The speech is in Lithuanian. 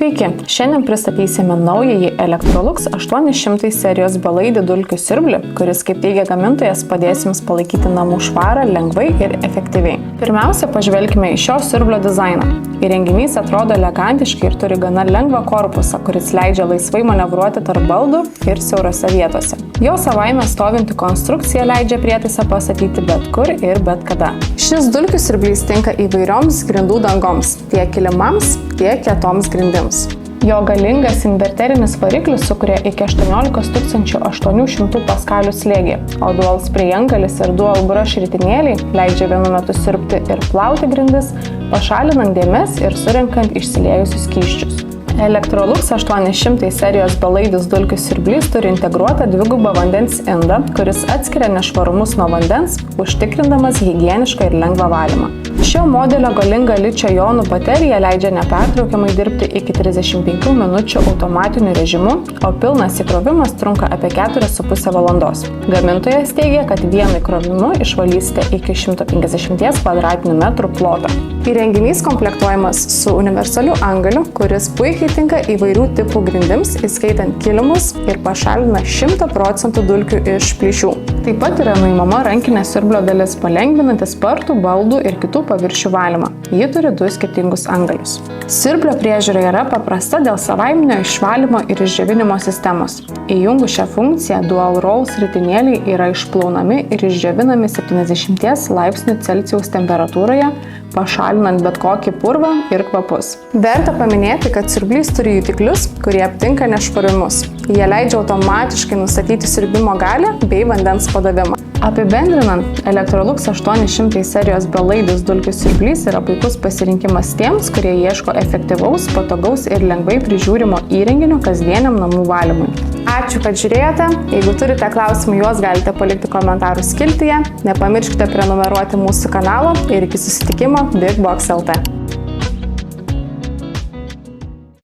Sveiki, šiandien pristatysime naująjį Electrolux 800 serijos belaidį dulkių siurblį, kuris, kaip teigia gamintojas, padės jums palaikyti namų švarą lengvai ir efektyviai. Pirmiausia, pažvelkime į šio siurblio dizainą. Įrenginys atrodo elegantiškai ir turi gana lengvą korpusą, kuris leidžia laisvai manevruoti tarp baldų ir siaurose vietose. Jo savaime stovinti konstrukcija leidžia prietaisą pastatyti bet kur ir bet kada. Šis dulkių siurblys tinka įvairioms grindų dangoms, tiek kilimams, tiek kietoms grindims. Jo galingas inverterinis variklis sukuria iki 18800 paskalių slėgį, o dual spray antgalis ir dual brush ritinėliai leidžia vienu metu siurbti ir plauti grindis, pašalinant dėmes ir surenkant išsiliejusius skysčius. Electrolux 800 serijos belaidis dulkių siurblys turi integruotą dvigubą vandens indą, kuris atskiria nešvarumus nuo vandens, užtikrindamas higienišką ir lengvą valymą. Šio modelio galinga ličio jonų baterija leidžia nepertraukiamai dirbti iki 35 minučių automatiniu režimu, o pilnas įkrovimas trunka apie 4,5 valandos. Gamintojas teigia, kad vienu įkrovimu išvalysite iki 150 kvadratinių metrų plotą. Įrenginys komplektuojamas su universaliu antgaliu, kuris puikiai tinka įvairių tipų grindims, įskaitant kilimus ir pašalina 100% dulkių iš plyšių. Taip pat yra nuimama rankinė siurblio dalis, palengvinanti spartų, baldų ir kitų paviršių valymą. Ji turi du skirtingus antgalius. Siurblio priežiūra yra paprasta dėl savaiminio išvalymo ir išdžiovinimo sistemos. Įjungus šią funkciją, dual rolls ritinėliai yra išplaunami ir išdžiovinami 70 laipsnių Celsijaus temperatūroje, pašalinant bet kokį purvą ir kvapus. Verta paminėti, kad siurblys turi jutiklius, kurie aptinka nešvarumus. Jie leidžia automatiškai nustatyti siurbimo galią bei vandens padavimą. Apibendrinant, Electrolux 800 serijos belaidis dulkių siurblys yra puikus pasirinkimas tiems, kurie ieško efektyvaus, patogaus ir lengvai prižiūrimo įrenginio kasdieniam namų valymui. Ačiū, kad žiūrėjote. Jeigu turite klausimų, juos galite palikti komentarų skiltyje. Nepamirškite prenumeruoti mūsų kanalą ir iki susitikimo Big Box LT.